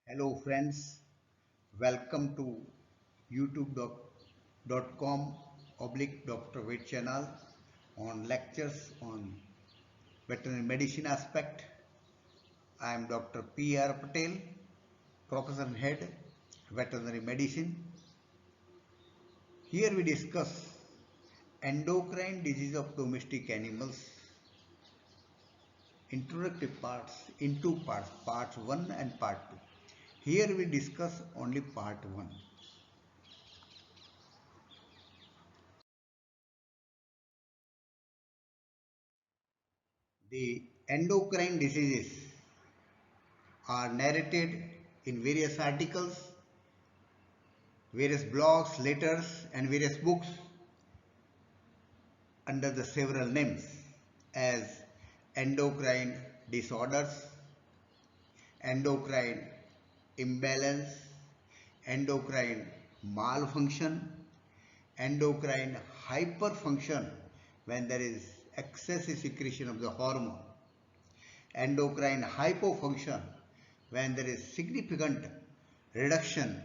Hello friends, welcome to youtube.com oblique Dr. Ved channel on lectures on veterinary medicine aspect. I am Dr. P.R. Patel, Professor and Head, Veterinary Medicine. Here we discuss endocrine disease of domestic animals, introductory parts in two parts, part 1 and part 2. Here we discuss only part 1. The endocrine diseases are narrated in various articles, various blogs, letters, and various books under the several names as endocrine disorders, endocrine imbalance, endocrine malfunction, endocrine hyperfunction when there is excessive secretion of the hormone, endocrine hypofunction when there is significant reduction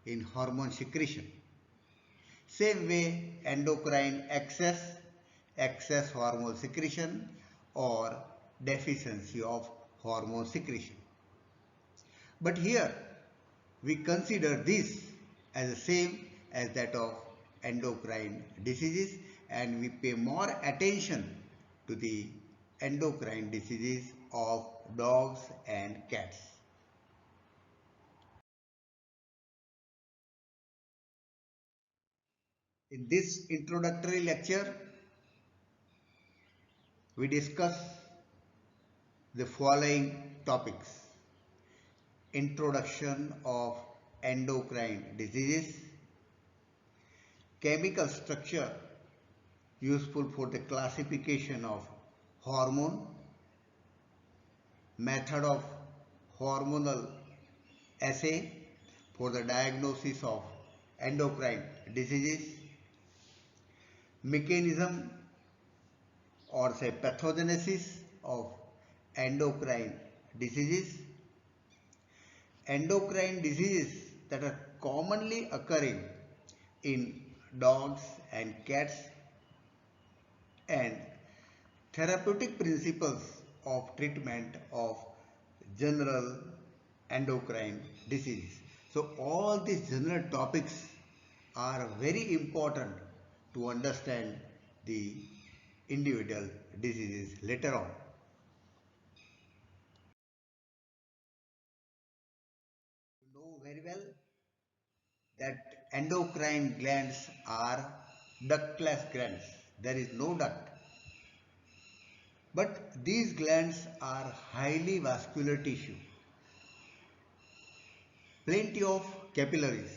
in hormone secretion. Same way endocrine excess hormone secretion or deficiency of hormone secretion. But here we consider this as the same as that of endocrine diseases, and we pay more attention to the endocrine diseases of dogs and cats. In this introductory lecture, we discuss the following topics: introduction of endocrine diseases, chemical structure useful for the classification of hormone, method of hormonal assay for the diagnosis of endocrine diseases, mechanism or say pathogenesis of endocrine diseases, endocrine diseases that are commonly occurring in dogs and cats, and therapeutic principles of treatment of general endocrine diseases. So all these general topics are very important to understand the individual diseases later on. You know very well that endocrine glands are ductless glands. There is no duct. But these glands are highly vascular tissue, plenty of capillaries.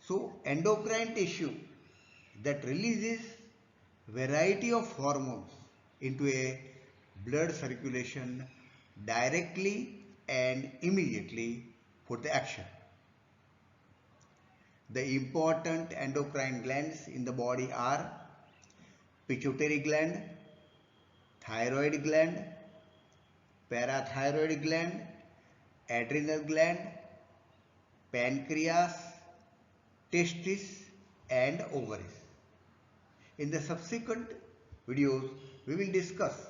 So endocrine tissue that releases variety of hormones into a blood circulation directly and immediately for the action. The important endocrine glands in the body are pituitary gland, thyroid gland, parathyroid gland, adrenal gland, pancreas, testes and ovaries. In the subsequent videos, we will discuss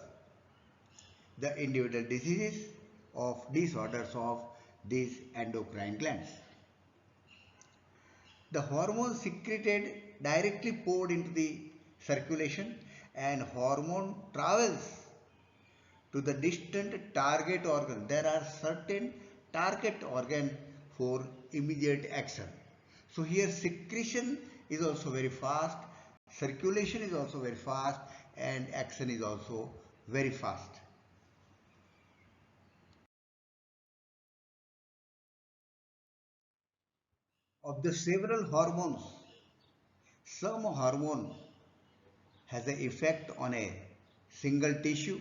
the individual diseases of disorders of these endocrine glands. The hormone secreted directly poured into the circulation, and hormone travels to the distant target organ. There are certain target organ for immediate action. So here secretion is also very fast, circulation is also very fast, and action is also very fast. Of the several hormones, some hormone has an effect on a single tissue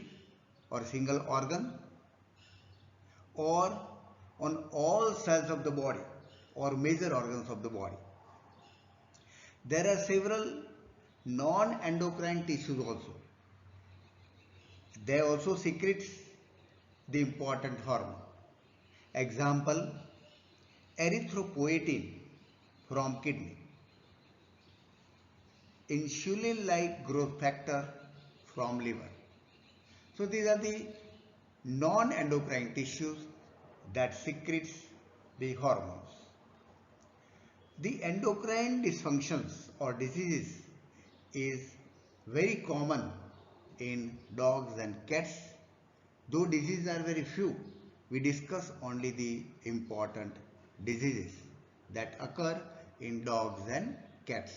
or single organ or on all cells of the body or major organs of the body. There are several non-endocrine tissues also. They also secrete the important hormone. Example, erythropoietin from kidney, insulin-like growth factor from liver. So these are the non-endocrine tissues that secretes the hormones. The endocrine dysfunctions or diseases is very common in dogs and cats. Though diseases are very few, we discuss only the important diseases that occur in dogs and cats.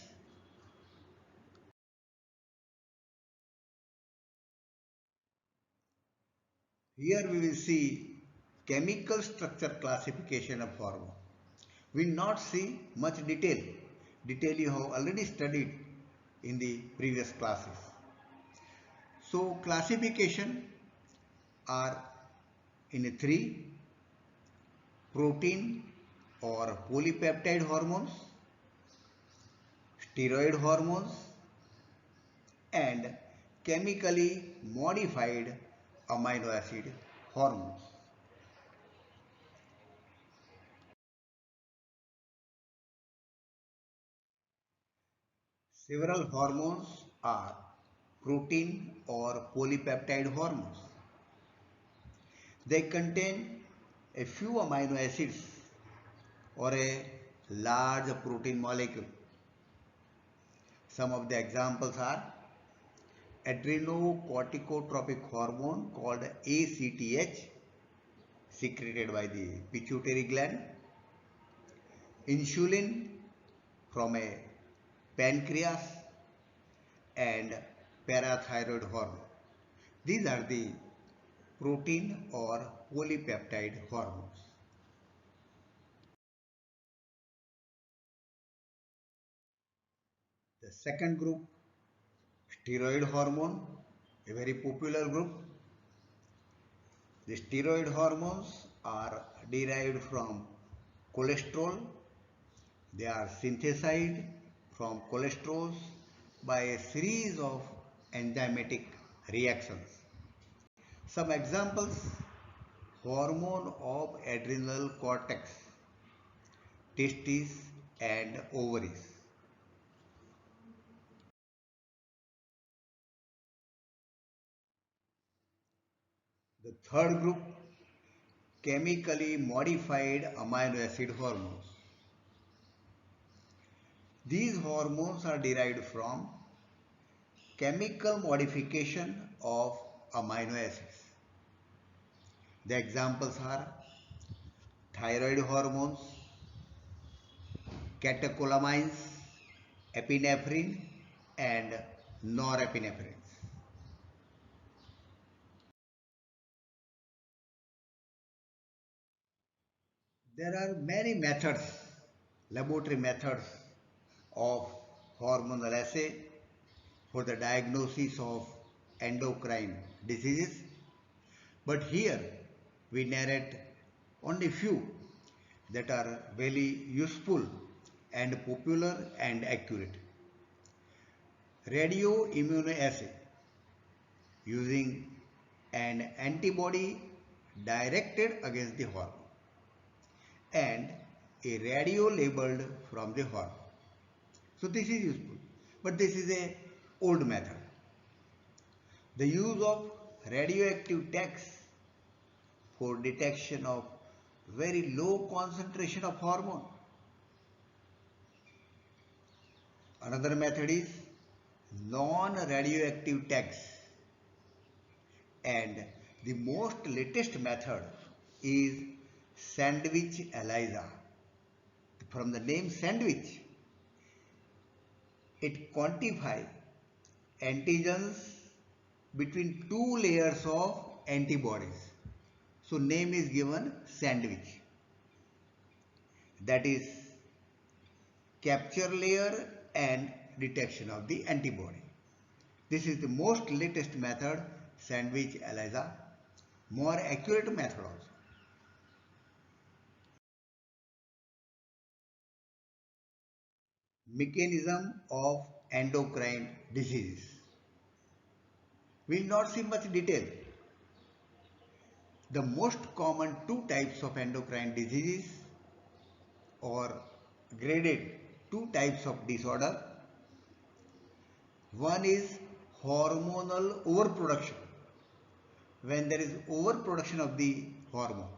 Here we will see chemical structure classification of hormone. We will not see much detail. Detail you have already studied in the previous classes. So classification are in three: protein or polypeptide hormones, steroid hormones, and chemically modified amino acid hormones. Several hormones are protein or polypeptide hormones. They contain a few amino acids or a large protein molecule. Some of the examples are adrenocorticotropic hormone called ACTH, secreted by the pituitary gland, insulin from a pancreas, and parathyroid hormone. These are the protein or polypeptide hormones. The second group, steroid hormone, a very popular group. The steroid hormones are derived from cholesterol. They are synthesized from cholesterols by a series of enzymatic reactions. Some examples: hormone of adrenal cortex, testes and ovaries. The third group, chemically modified amino acid hormones. These hormones are derived from chemical modification of amino acids. The examples are thyroid hormones, catecholamines, epinephrine and norepinephrine. There are many methods, laboratory methods of hormonal assay for the diagnosis of endocrine diseases, but here we narrate only few that are very useful and popular and accurate. Radioimmunoassay, using an antibody directed against the hormone and a radio labeled from the hormone. So this is useful, but this is a old method. The use of radioactive tags for detection of very low concentration of hormone. Another method is non-radioactive tags, and the most latest method is sandwich ELISA. From the name sandwich, it quantifies antigens between two layers of antibodies. So name is given sandwich. That is capture layer and detection of the antibody. This is the most latest method, sandwich ELISA, more accurate method also. Mechanism of endocrine diseases. We will not see much detail. The most common two types of endocrine diseases or graded two types of disorder. One is hormonal overproduction, when there is overproduction of the hormone,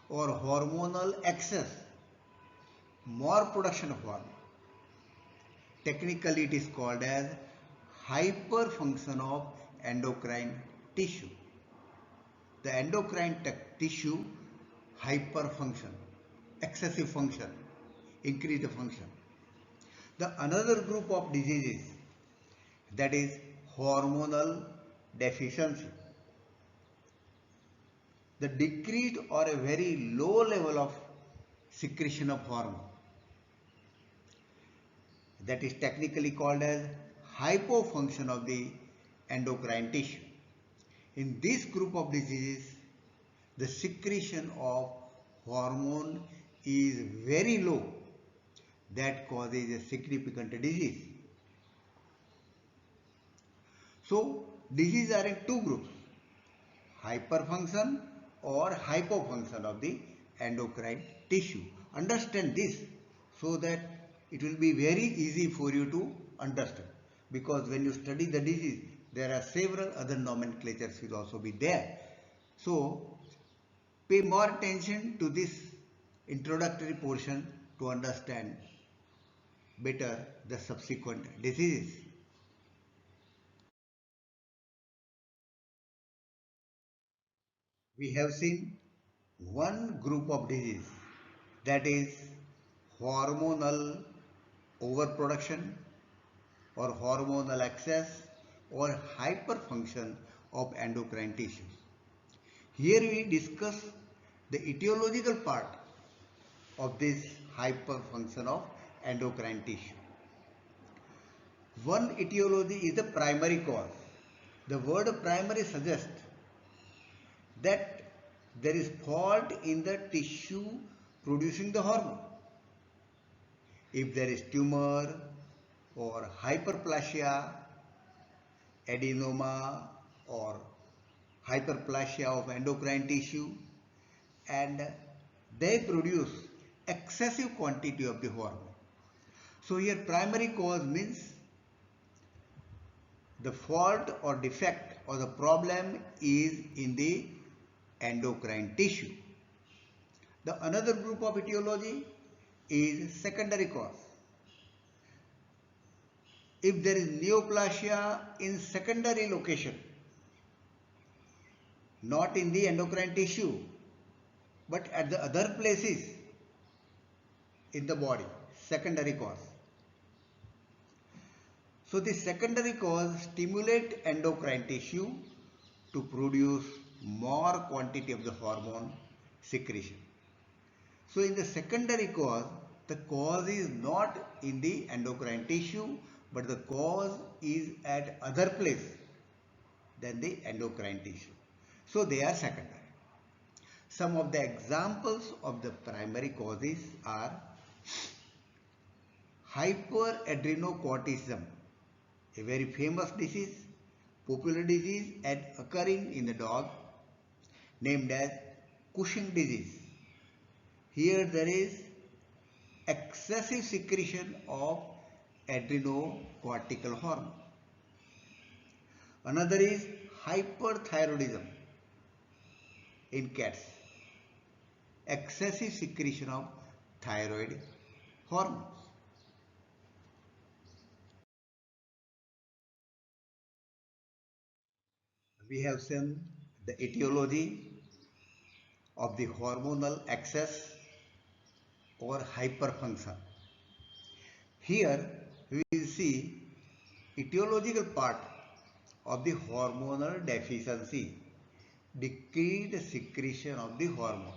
or hormonal excess, more production of hormone. Technically, it is called as hyperfunction of endocrine tissue. The endocrine tissue hyperfunction, excessive function, increased function. The another group of diseases, that is hormonal deficiency. The decreased or a very low level of secretion of hormone, that is technically called as hypofunction of the endocrine tissue. In this group of diseases, the secretion of hormone is very low. That causes a significant disease. So, diseases are in two groups, hyperfunction or hypofunction of the endocrine tissue. Understand this so that it will be very easy for you to understand, because when you study the disease, there are several other nomenclatures will also be there. So, pay more attention to this introductory portion to understand better the subsequent diseases. We have seen one group of disease, that is hormonal overproduction or hormonal excess or hyperfunction of endocrine tissues. Here we discuss the etiological part of this hyperfunction of endocrine tissue. One etiology is the primary cause. The word primary suggests that there is fault in the tissue producing the hormone. If there is tumor or hyperplasia, adenoma or hyperplasia of endocrine tissue, and they produce excessive quantity of the hormone. So here primary cause means the fault or defect or the problem is in the endocrine tissue. The another group of etiology is secondary cause. If there is neoplasia in secondary location, not in the endocrine tissue, but at the other places in the body, secondary cause. So the secondary cause stimulate endocrine tissue to produce more quantity of the hormone secretion. So in the secondary cause, the cause is not in the endocrine tissue, but the cause is at other place than the endocrine tissue. So they are secondary. Some of the examples of the primary causes are hyperadrenocorticism, a very famous disease, popular disease and occurring in the dog, named as Cushing disease. Here there is excessive secretion of adrenocortical hormone. Another is hyperthyroidism in cats, excessive secretion of thyroid hormones. We have seen the etiology of the hormonal excess or hyperfunction. Here we will see etiological part of the hormonal deficiency, decreased secretion of the hormone,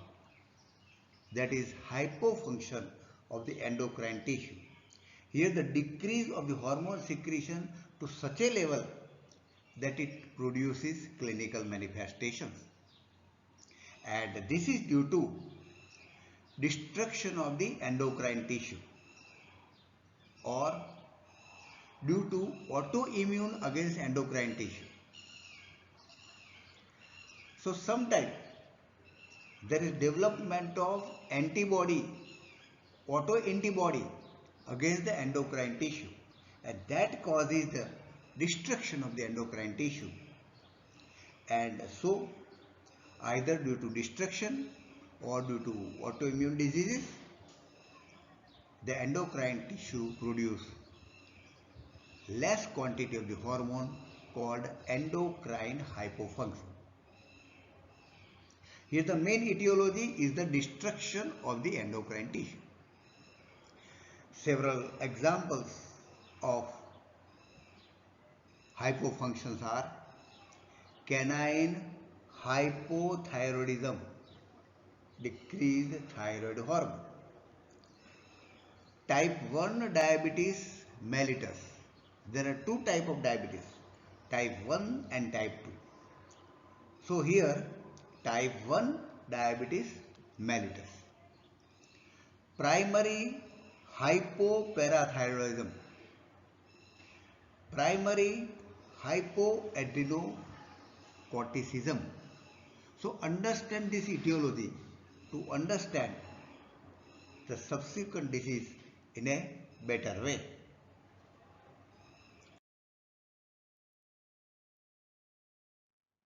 that is hypofunction of the endocrine tissue. Here the decrease of the hormone secretion to such a level that it produces clinical manifestations, and this is due to destruction of the endocrine tissue or due to autoimmune against endocrine tissue. So sometimes there is development of antibody, autoantibody against the endocrine tissue, and that causes the destruction of the endocrine tissue. And so either due to destruction or due to autoimmune diseases, the endocrine tissue produce less quantity of the hormone called endocrine hypofunction. Here the main etiology is the destruction of the endocrine tissue. Several examples of hypofunctions are canine hypothyroidism, decreased thyroid hormone; type 1 diabetes mellitus. There are two types of diabetes, type 1 and type 2. So here type 1 diabetes mellitus. Primary hypoparathyroidism, primary hypoadrenocorticism. So understand this etiology to understand the subsequent disease in a better way.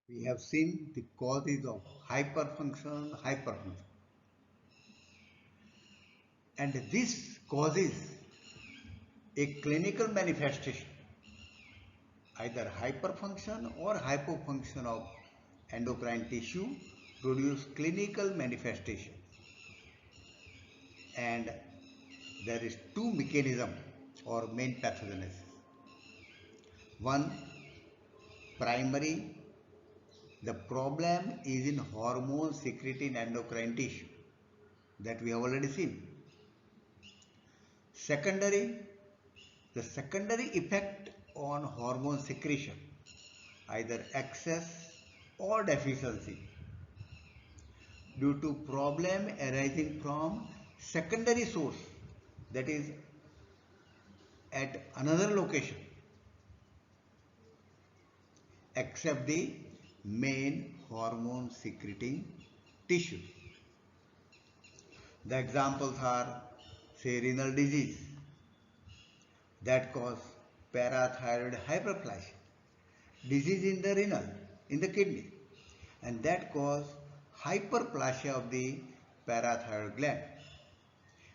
We have seen the causes of hyperfunction, and this causes a clinical manifestation, either hyperfunction or hypofunction of endocrine tissue produce clinical manifestation, and there is two mechanisms or main pathogenesis. One, primary, the problem is in hormone secreting endocrine tissue, that we have already seen. Secondary, the secondary effect on hormone secretion, either excess or deficiency, due to problem arising from secondary source, that is at another location except the main hormone secreting tissue. The examples are, say, renal disease that cause parathyroid hyperplasia, disease in the renal, in the kidney, and that cause hyperplasia of the parathyroid gland,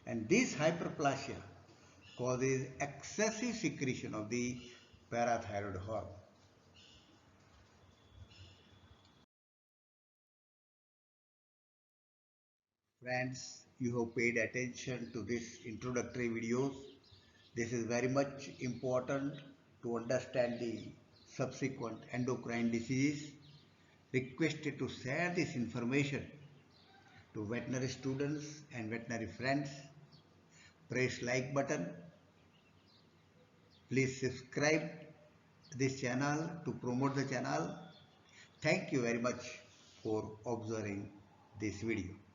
and this hyperplasia causes excessive secretion of the parathyroid hormone. Friends, you have paid attention to this introductory videos. This is very much important to understand the subsequent endocrine diseases. Requested to share this information to veterinary students and veterinary friends. Press like button. Please subscribe this channel to promote the channel. Thank you very much for observing this video.